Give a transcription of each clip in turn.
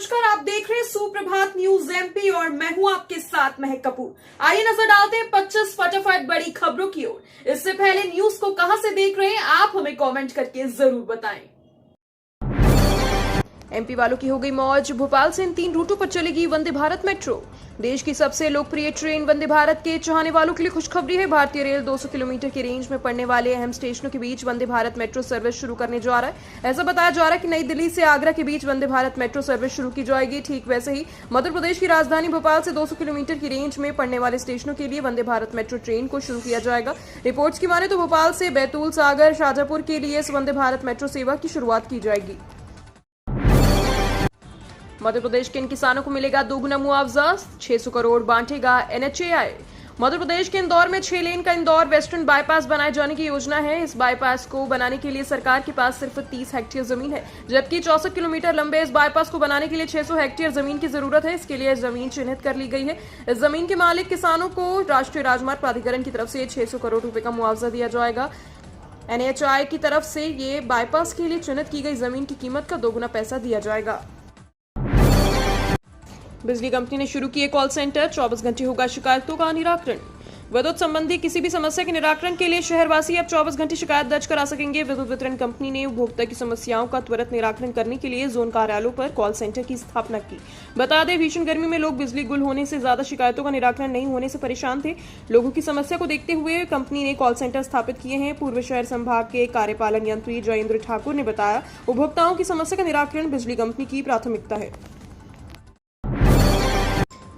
नमस्कार, आप देख रहे हैं सुप्रभात न्यूज एमपी और मैं हूं आपके साथ महक कपूर। आइए नजर डालते हैं 25 फटाफट बड़ी खबरों की ओर। इससे पहले न्यूज को कहां से देख रहे हैं आप हमें कमेंट करके जरूर बताएं। एमपी वालों की हो गई मौज। भोपाल से इन 3 रूटों पर चलेगी वंदे भारत मेट्रो। देश की सबसे लोकप्रिय ट्रेन वंदे भारत के चाहने वालों के लिए खुशखबरी है। भारतीय रेल 200 किलोमीटर की रेंज में पड़ने वाले अहम स्टेशनों के बीच वंदे भारत मेट्रो सर्विस शुरू करने जा रहा है। ऐसा बताया जा रहा है कि नई दिल्ली से आगरा के बीच वंदे भारत मेट्रो सर्विस शुरू की जाएगी। ठीक वैसे ही मध्य प्रदेश की राजधानी भोपाल से 200 किलोमीटर की रेंज में पड़ने वाले स्टेशनों के लिए वंदे भारत मेट्रो ट्रेन को शुरू किया जाएगा। रिपोर्ट्स की माने तो भोपाल से बैतूल, सागर, शाजापुर के लिए इस वंदे भारत मेट्रो सेवा की शुरुआत की जाएगी। मध्य प्रदेश के इन किसानों को मिलेगा दोगुना मुआवजा। 600 करोड़ बांटेगा एनएचएआई। मध्य प्रदेश के इंदौर में 6 लेन का इंदौर वेस्टर्न बाईपास बनाए जाने की योजना है। इस बाईपास को बनाने के लिए सरकार के पास सिर्फ 30 हेक्टेयर जमीन है, जबकि 64 किलोमीटर लंबे इस बाईपास को बनाने के लिए 600 हेक्टेयर जमीन की जरूरत है। इसके लिए जमीन चिन्हित कर ली गई है। इस जमीन के मालिक किसानों को राष्ट्रीय राजमार्ग प्राधिकरण की तरफ से 600 करोड़ रुपए का मुआवजा दिया जाएगा। एनएचएआई की तरफ से ये बाईपास के लिए चिन्हित की गई जमीन की कीमत का दोगुना पैसा दिया जाएगा। बिजली कंपनी ने शुरू किए कॉल सेंटर। 24 घंटे होगा शिकायतों का निराकरण। विद्युत संबंधी किसी भी समस्या के निराकरण के लिए शहरवासी अब 24 घंटे शिकायत दर्ज करा सकेंगे। विद्युत वितरण कंपनी ने उपभोक्ता की समस्याओं का त्वरित निराकरण करने के लिए जोन कार्यालयों पर कॉल सेंटर की स्थापना की। बता दें, भीषण गर्मी में लोग बिजली गुल होने से ज्यादा शिकायतों का निराकरण नहीं होने से परेशान थे। लोगों की समस्या को देखते हुए कंपनी ने कॉल सेंटर स्थापित किए हैं। पूर्व शहर संभाग के कार्यपालन यंत्री जयेंद्र ठाकुर ने बताया, उपभोक्ताओं की समस्या का निराकरण बिजली कंपनी की प्राथमिकता है।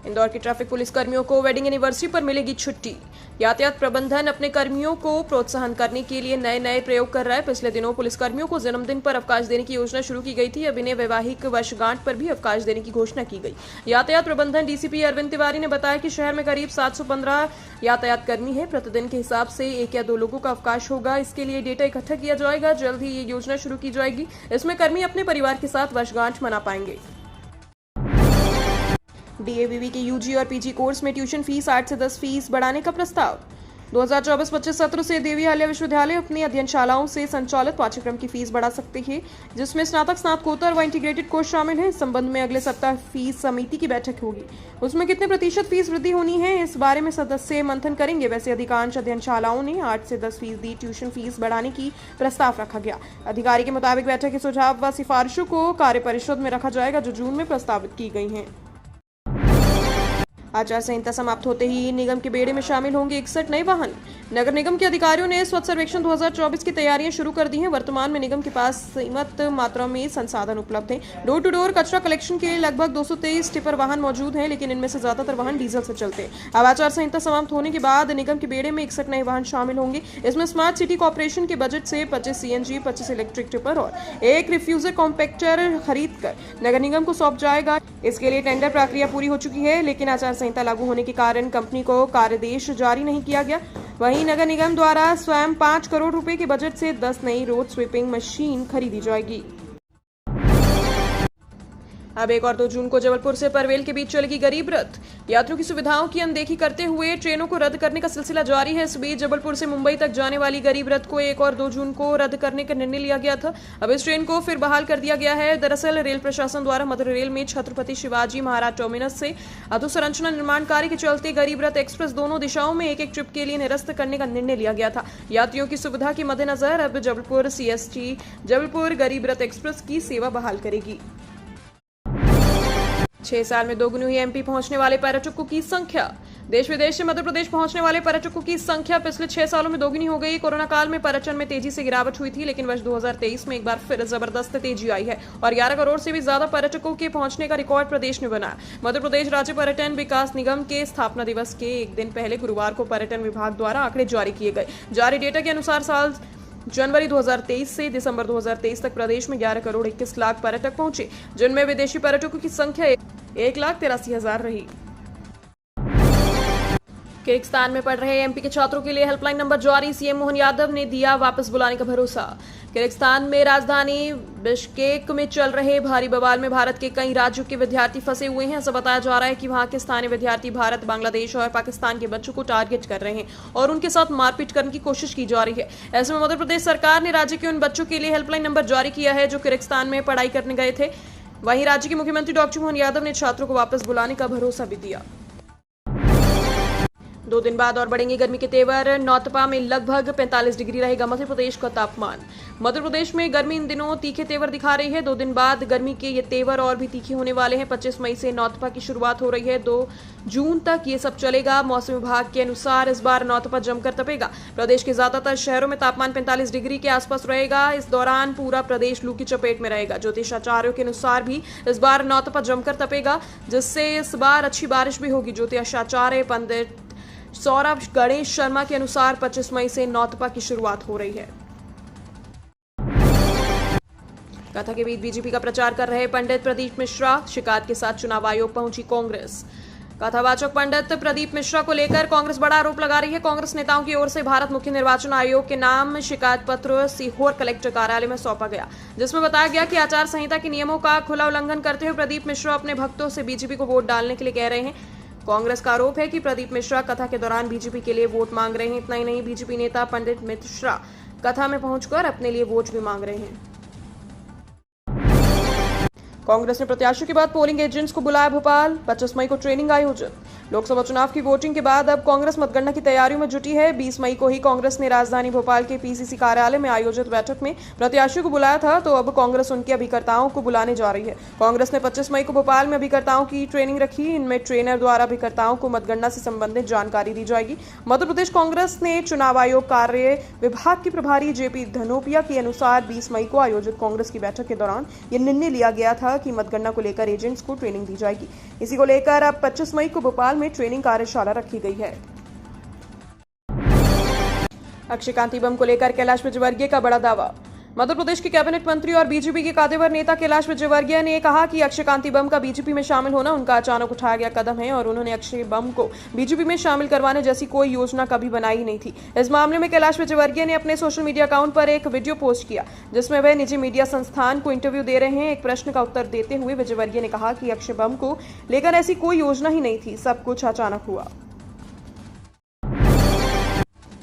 इंदौर के ट्रैफिक पुलिस कर्मियों को वेडिंग एनिवर्सरी पर मिलेगी छुट्टी। यातायात प्रबंधन अपने कर्मियों को प्रोत्साहन करने के लिए नए प्रयोग कर रहा है। पिछले दिनों पुलिस कर्मियों को जन्मदिन पर अवकाश देने की योजना शुरू की गई थी। अब इन्हें वैवाहिक वर्षगांठ पर भी अवकाश देने की घोषणा की गई। यातायात प्रबंधन डीसीपी अरविंद तिवारी ने बताया कि शहर में करीब 715 यातायात कर्मी है। प्रतिदिन के हिसाब से 1 या 2 लोगों का अवकाश होगा। इसके लिए डेटा इकट्ठा किया जाएगा। जल्द ही ये योजना शुरू की जाएगी। इसमें कर्मी अपने परिवार के साथ वर्षगांठ मना पाएंगे। डीएवीवी के यूजी और पीजी कोर्स में ट्यूशन फीस 8 से 10 फीस बढ़ाने का प्रस्ताव। 2024-25 सत्र से देवी अहिल्या विश्वविद्यालय अपनी अध्ययनशालाओं से संचालित पाठ्यक्रम की फीस बढ़ा सकते हैं, जिसमें स्नातक, स्नातकोत्तर व इंटीग्रेटेड कोर्स शामिल हैं। इस संबंध में अगले सप्ताह फीस समिति की बैठक होगी। उसमें कितने प्रतिशत फीस वृद्धि होनी है, इस बारे में सदस्य मंथन करेंगे। वैसे अधिकांश अध्ययनशालाओं ने 8 से 10% ट्यूशन फीस बढ़ाने की प्रस्ताव रखा गया। अधिकारी के मुताबिक बैठक के सुझाव व सिफारिशों को कार्य परिषद में रखा जाएगा, जो जून में प्रस्तावित की गई हैं। आचार संहिता समाप्त होते ही निगम के बेड़े में शामिल होंगे 61 नए वाहन। नगर निगम के अधिकारियों ने स्वच्छ सर्वेक्षण 2024 की तैयारियां शुरू कर दी हैं। वर्तमान में निगम के पास सीमित मात्रा में संसाधन उपलब्ध हैं। डोर टू डोर कचरा कलेक्शन के लिए लगभग 223 टिपर वाहन मौजूद हैं, लेकिन इनमें से ज्यादातर वाहन डीजल से चलते हैं। अब आचार संहिता समाप्त होने के बाद निगम के बेड़े में 61 नए वाहन शामिल होंगे। इसमें स्मार्ट सिटी कॉर्पोरेशन के बजट से 25 सीएनजी, 25 इलेक्ट्रिक टिपर और 1 रिफ्यूजर कॉम्पैक्टर खरीद कर नगर निगम को सौंप जाएगा। इसके लिए टेंडर प्रक्रिया पूरी हो चुकी है, लेकिन आचार संहिता लागू होने के कारण कंपनी को कार्यादेश जारी नहीं किया गया। वहीं नगर निगम द्वारा स्वयं 5 करोड़ रुपए के बजट से 10 नई रोड स्वीपिंग मशीन खरीदी जाएगी। अब 1 और 2 जून को जबलपुर से पनवेल के बीच चलेगी गरीब रथ। यात्रियों की सुविधाओं की अनदेखी करते हुए ट्रेनों को रद्द करने का सिलसिला जारी है। इस बीच जबलपुर से मुंबई तक जाने वाली गरीब रथ को 1 और 2 जून को रद्द करने का निर्णय लिया गया था। अब इस ट्रेन को फिर बहाल कर दिया गया है। दरअसल रेल प्रशासन द्वारा मध्य रेल में छत्रपति शिवाजी महाराज टर्मिनस से अधोसंरचना निर्माण कार्य के चलते गरीब रथ एक्सप्रेस दोनों दिशाओं में एक ट्रिप के लिए निरस्त करने का निर्णय लिया गया था। यात्रियों की सुविधा के मद्देनजर अब जबलपुर सीएसटी जबलपुर गरीब रथ एक्सप्रेस की सेवा बहाल करेगी। 6 साल में दोगुनी हुई एमपी पहुंचने वाले पर्यटकों की संख्या। देश विदेश से मध्य प्रदेश पहुंचने वाले पर्यटकों की संख्या पिछले 6 सालों में दोगुनी हो गई। कोरोना काल में पर्यटन में तेजी से गिरावट हुई थी, लेकिन वर्ष 2023 में एक बार फिर जबरदस्त तेजी आई है और 11 करोड़ से भी ज्यादा पर्यटकों के पहुंचने का रिकॉर्ड प्रदेश ने बनाया। मध्य प्रदेश राज्य पर्यटन विकास निगम के स्थापना दिवस के एक दिन पहले गुरुवार को पर्यटन विभाग द्वारा आंकड़े जारी किए गए। जारी डेटा के अनुसार साल जनवरी 2023 से दिसंबर 2023 तक प्रदेश में 11 करोड़ 21 लाख पर्यटक पहुंचे, जिनमें विदेशी पर्यटकों की संख्या 1,83,000 रही। किर्गिस्तान में पढ़ रहे एमपी के छात्रों के लिए हेल्पलाइन नंबर जारी। सीएम मोहन यादव ने दिया वापस बुलाने का भरोसा। किर्गिस्तान में राजधानी बिश्केक में चल रहे भारी बवाल में भारत के कई राज्यों के विद्यार्थी फंसे हुए हैं। ऐसा बताया जा रहा है कि वहां के स्थानीय विद्यार्थी भारत, बांग्लादेश और पाकिस्तान के बच्चों को टारगेट कर रहे हैं और उनके साथ मारपीट करने की कोशिश की जा रही है। ऐसे में मध्य प्रदेश सरकार ने राज्य के उन बच्चों के लिए हेल्पलाइन नंबर जारी किया है जो किर्गिस्तान में पढ़ाई करने गए थे। वहीं राज्य के मुख्यमंत्री डॉक्टर मोहन यादव ने छात्रों को वापस बुलाने का भरोसा भी दिया। 2 दिन बाद और बढ़ेंगे गर्मी के तेवर। नौतपा में लगभग 45 डिग्री रहेगा मध्य प्रदेश का तापमान। मध्य प्रदेश में गर्मी इन दिनों तीखे तेवर दिखा रही है। 2 दिन बाद गर्मी के ये तेवर और भी तीखे होने वाले हैं। 25 मई से नौतपा की शुरुआत हो रही है। 2 जून तक ये सब चलेगा। मौसम विभाग के अनुसार इस बार नौतपा जमकर तपेगा। प्रदेश के ज्यादातर शहरों में तापमान 45 डिग्री के आसपास रहेगा। इस दौरान पूरा प्रदेश लू की चपेट में रहेगा। ज्योतिषाचार्यों के अनुसार भी इस बार नौतपा जमकर तपेगा, जिससे इस बार अच्छी बारिश भी होगी। ज्योतिषाचार्य पंडित सौरभ गणेश शर्मा के अनुसार 25 मई से नौतपा की शुरुआत हो रही है। कथा के बीच बीजेपी का प्रचार कर रहे पंडित प्रदीप मिश्रा। शिकायत के साथ चुनाव आयोग पहुंची कांग्रेस। कथावाचक पंडित प्रदीप मिश्रा को लेकर कांग्रेस बड़ा आरोप लगा रही है। कांग्रेस नेताओं की ओर से भारत मुख्य निर्वाचन आयोग के नाम शिकायत पत्र सीहोर कलेक्टर कार्यालय में सौंपा गया, जिसमें बताया गया कि आचार संहिता के नियमों का खुला उल्लंघन करते हुए प्रदीप मिश्रा अपने भक्तों से बीजेपी को वोट डालने के लिए कह रहे हैं। कांग्रेस का आरोप है कि प्रदीप मिश्रा कथा के दौरान बीजेपी के लिए वोट मांग रहे हैं। इतना ही नहीं, बीजेपी नेता पंडित मिश्रा कथा में पहुंचकर अपने लिए वोट भी मांग रहे हैं। कांग्रेस ने प्रत्याशियों के बाद पोलिंग एजेंट्स को बुलाया भोपाल। 25 मई को ट्रेनिंग आयोजित। लोकसभा चुनाव की वोटिंग के बाद अब कांग्रेस मतगणना की तैयारियों में जुटी है। 20 मई को ही कांग्रेस ने राजधानी भोपाल के पीसीसी कार्यालय में आयोजित बैठक में प्रत्याशियों को बुलाया था, तो अब कांग्रेस उनके अभिकर्ताओं को बुलाने जा रही है। कांग्रेस ने 25 मई को भोपाल में अभिकर्ताओं की ट्रेनिंग रखी। इनमें ट्रेनर द्वारा अभिकर्ताओं को मतगणना से संबंधित जानकारी दी जाएगी। मध्य प्रदेश कांग्रेस ने चुनाव आयोग कार्य विभाग के प्रभारी जेपी धनोपिया के अनुसार 20 मई को आयोजित कांग्रेस की बैठक के दौरान यह निर्णय लिया गया था कि मतगणना को लेकर एजेंट्स को ट्रेनिंग दी जाएगी। इसी को लेकर अब 25 मई को भोपाल में ट्रेनिंग कार्यशाला रखी गई है। अक्षय कांति बम को लेकर कैलाश विजयवर्गीय का बड़ा दावा। मध्य प्रदेश के कैबिनेट मंत्री और बीजेपी के कादेवर नेता कैलाश विजयवर्गीय ने कहा कि अक्षय कांति बम का बीजेपी में शामिल होना उनका अचानक उठाया गया कदम है और उन्होंने अक्षय बम को बीजेपी में शामिल करवाने जैसी कोई योजना कभी बनाई नहीं थी। इस मामले में कैलाश विजयवर्गीय ने अपने सोशल मीडिया अकाउंट पर एक वीडियो पोस्ट किया, जिसमें वह निजी मीडिया संस्थान को इंटरव्यू दे रहे हैं। एक प्रश्न का उत्तर देते हुए विजयवर्गीय ने कहा कि अक्षय बम को लेकर ऐसी कोई योजना ही नहीं थी, सब कुछ अचानक हुआ।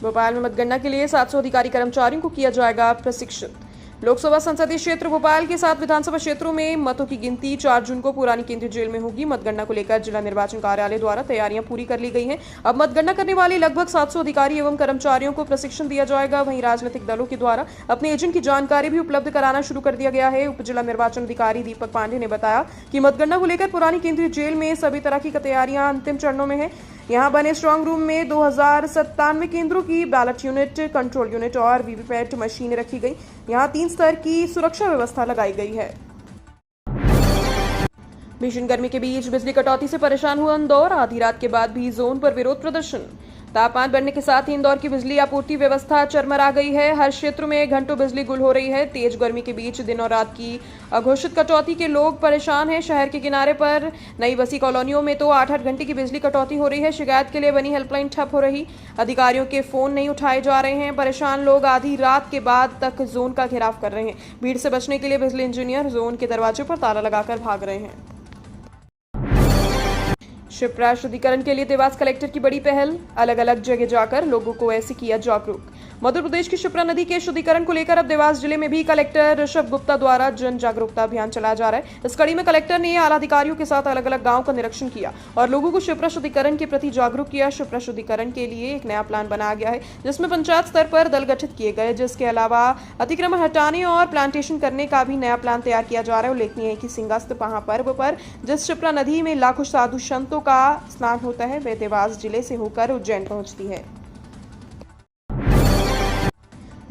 भोपाल में मतगणना के लिए 700 अधिकारी कर्मचारियों को किया जाएगा प्रशिक्षित। लोकसभा संसदीय क्षेत्र भोपाल के 7 विधानसभा क्षेत्रों में मतों की गिनती 4 जून को पुरानी केंद्रीय जेल में होगी। मतगणना को लेकर जिला निर्वाचन कार्यालय द्वारा तैयारियां पूरी कर ली गई हैं। अब मतगणना करने वाले लगभग 700 अधिकारी एवं कर्मचारियों को प्रशिक्षण दिया जाएगा। वहीं राजनीतिक दलों के द्वारा अपने एजेंट की जानकारी भी उपलब्ध कराना शुरू कर दिया गया है। उप जिला निर्वाचन अधिकारी दीपक पांडे ने बताया कि मतगणना को लेकर पुरानी केंद्रीय जेल में सभी तरह की तैयारियां अंतिम चरणों में है। यहां बने स्ट्रांग रूम में 2097 केंद्रों की बैलेट यूनिट, कंट्रोल यूनिट और वीवीपैट मशीनें रखी गई। यहां 3 स्तर की सुरक्षा व्यवस्था लगाई गई है। भीषण गर्मी के बीच बिजली कटौती से परेशान हुआ इंदौर। आधी रात के बाद भी जोन पर विरोध प्रदर्शन। तापमान बढ़ने के साथ ही इंदौर की बिजली आपूर्ति व्यवस्था चरमरा गई है। हर क्षेत्र में घंटों बिजली गुल हो रही है। तेज गर्मी के बीच दिन और रात की अघोषित कटौती के लोग परेशान हैं। शहर के किनारे पर नई बसी कॉलोनियों में तो 8-8 घंटे की बिजली कटौती हो रही है। शिकायत के लिए बनी हेल्पलाइन ठप हो रही। अधिकारियों के फोन नहीं उठाए जा रहे हैं। परेशान लोग आधी रात के बाद तक जोन का घेराव कर रहे हैं। भीड़ से बचने के लिए बिजली इंजीनियर जोन के दरवाजे पर ताला लगाकर भाग रहे हैं। शिप्रा शुद्धिकरण के लिए देवास कलेक्टर की बड़ी पहल। अलग अलग जगह जाकर लोगों को ऐसे किया जागरूक। मध्य प्रदेश की शिप्रा नदी के शुद्धिकरण को लेकर अब देवास जिले में भी कलेक्टर ऋषभ गुप्ता द्वारा जन जागरूकता अभियान चलाया जा रहा है। इस कड़ी में कलेक्टर ने आला अधिकारियों के साथ अलग अलग गांव का निरीक्षण किया और लोगों को शिप्रा शुद्धिकरण के प्रति जागरूक किया। शिप्रा शुद्धिकरण के लिए एक नया प्लान बनाया गया है, जिसमें पंचायत स्तर पर दल गठित किए गए, जिसके अलावा अतिक्रमण हटाने और प्लांटेशन करने का भी नया प्लान तैयार किया जा रहा है। उल्लेखनीय है कि सिंगास्त महापर्व पर जिस शिप्रा नदी में लाखों साधु संतों का स्नान होता है, वह देवास जिले से होकर उज्जैन पहुंचती है।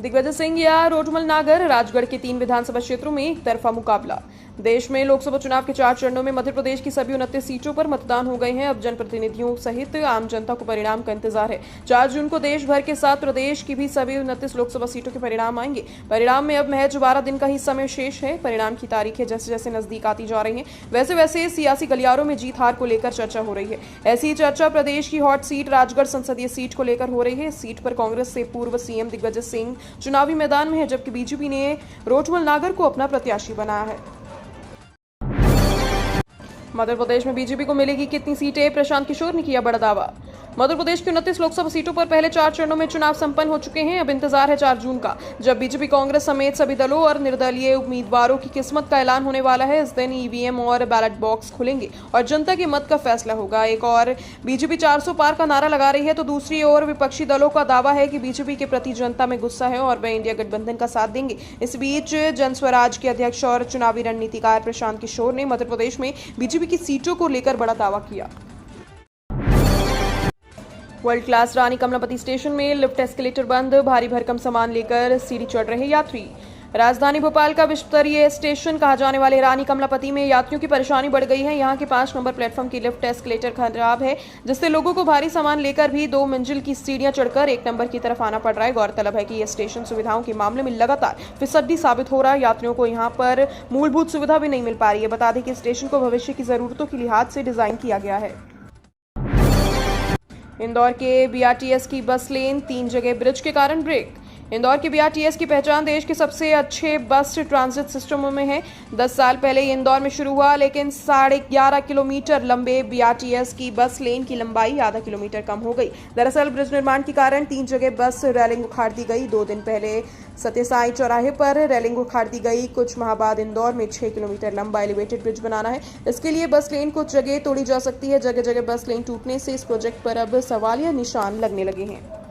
दिग्विजय सिंह या रोटमल नागर, राजगढ़ के 3 विधानसभा क्षेत्रों में एक तरफा मुकाबला। देश में लोकसभा चुनाव के 4 चरणों में मध्य प्रदेश की सभी 29 सीटों पर मतदान हो गए हैं। अब जनप्रतिनिधियों सहित आम जनता को परिणाम का इंतजार है। 4 जून को देश भर के साथ प्रदेश की भी सभी 29 लोकसभा सीटों के परिणाम आएंगे। परिणाम में अब महज 12 दिन का ही समय शेष है। परिणाम की तारीखें जैसे जैसे नजदीक आती जा रही हैं, वैसे वैसे सियासी गलियारों में जीत हार को लेकर चर्चा हो रही है। ऐसी ही चर्चा प्रदेश की हॉट सीट राजगढ़ संसदीय सीट को लेकर हो रही है। इस सीट पर कांग्रेस से पूर्व सीएम दिग्विजय सिंह चुनावी मैदान में है, जबकि बीजेपी ने रोटमल नागर को अपना प्रत्याशी बनाया है। मध्य प्रदेश में बीजेपी को मिलेगी कितनी सीटें, प्रशांत किशोर ने किया बड़ा दावा। मध्य प्रदेश की 29 लोकसभा सीटों पर पहले 4 चरणों में चुनाव संपन्न हो चुके हैं। अब इंतजार है 4 जून का, जब बीजेपी, कांग्रेस समेत सभी दलों और निर्दलीय उम्मीदवारों की किस्मत का ऐलान होने वाला है। इस दिन ईवीएम और बैलेट बॉक्स खुलेंगे और जनता के मत का फैसला होगा। एक और बीजेपी 400 पार का नारा लगा रही है, तो दूसरी ओर विपक्षी दलों का दावा है कि बीजेपी के प्रति जनता में गुस्सा है और वे इंडिया गठबंधन का साथ देंगे। इस बीच जनस्वराज के अध्यक्ष और चुनावी रणनीतिकार प्रशांत किशोर ने मध्य प्रदेश में बीजेपी की सीटों को लेकर बड़ा दावा किया। वर्ल्ड क्लास रानी कमलापति स्टेशन में लिफ्ट एस्केलेटर बंद, भारी भरकम सामान लेकर सीढ़ी चढ़ रहे यात्री। राजधानी भोपाल का विश्व स्तरीय स्टेशन कहा जाने वाले रानी कमलापति में यात्रियों की परेशानी बढ़ गई है। यहाँ के 5 नंबर प्लेटफॉर्म की लिफ्ट एस्केलेटर खराब है, जिससे लोगों को भारी सामान लेकर भी 2 मंजिल की सीढ़ियां चढ़कर 1 नंबर की तरफ आना पड़ रहा है। गौरतलब है कि यह स्टेशन सुविधाओं के मामले में लगातार फिसड्डी साबित हो रहा है। यात्रियों को यहाँ पर मूलभूत सुविधा भी नहीं मिल पा रही है। बता दें कि स्टेशन को भविष्य की जरूरतों के लिहाज से डिजाइन किया गया है। इंदौर के बीआरटीएस की बस लेन 3 जगह ब्रिज के कारण ब्रेक। इंदौर के बीआरटीएस की पहचान देश के सबसे अच्छे बस ट्रांजिट सिस्टमों में है। 10 साल पहले ये इंदौर में शुरू हुआ, लेकिन 11.5 किलोमीटर लंबे बीआरटीएस की बस लेन की लंबाई आधा किलोमीटर कम हो गई। दरअसल ब्रिज निर्माण के कारण 3 जगह बस रेलिंग उखाड़ दी गई। 2 दिन पहले सत्यसाई चौराहे पर रेलिंग उखाड़ दी गई। कुछ माह बाद इंदौर में 6 किलोमीटर लंबा एलिवेटेड ब्रिज बनाना है। इसके लिए बस लेन कुछ जगह तोड़ी जा सकती है। जगह जगह बस लेन टूटने से इस प्रोजेक्ट पर अब सवालिया निशान लगने लगे हैं।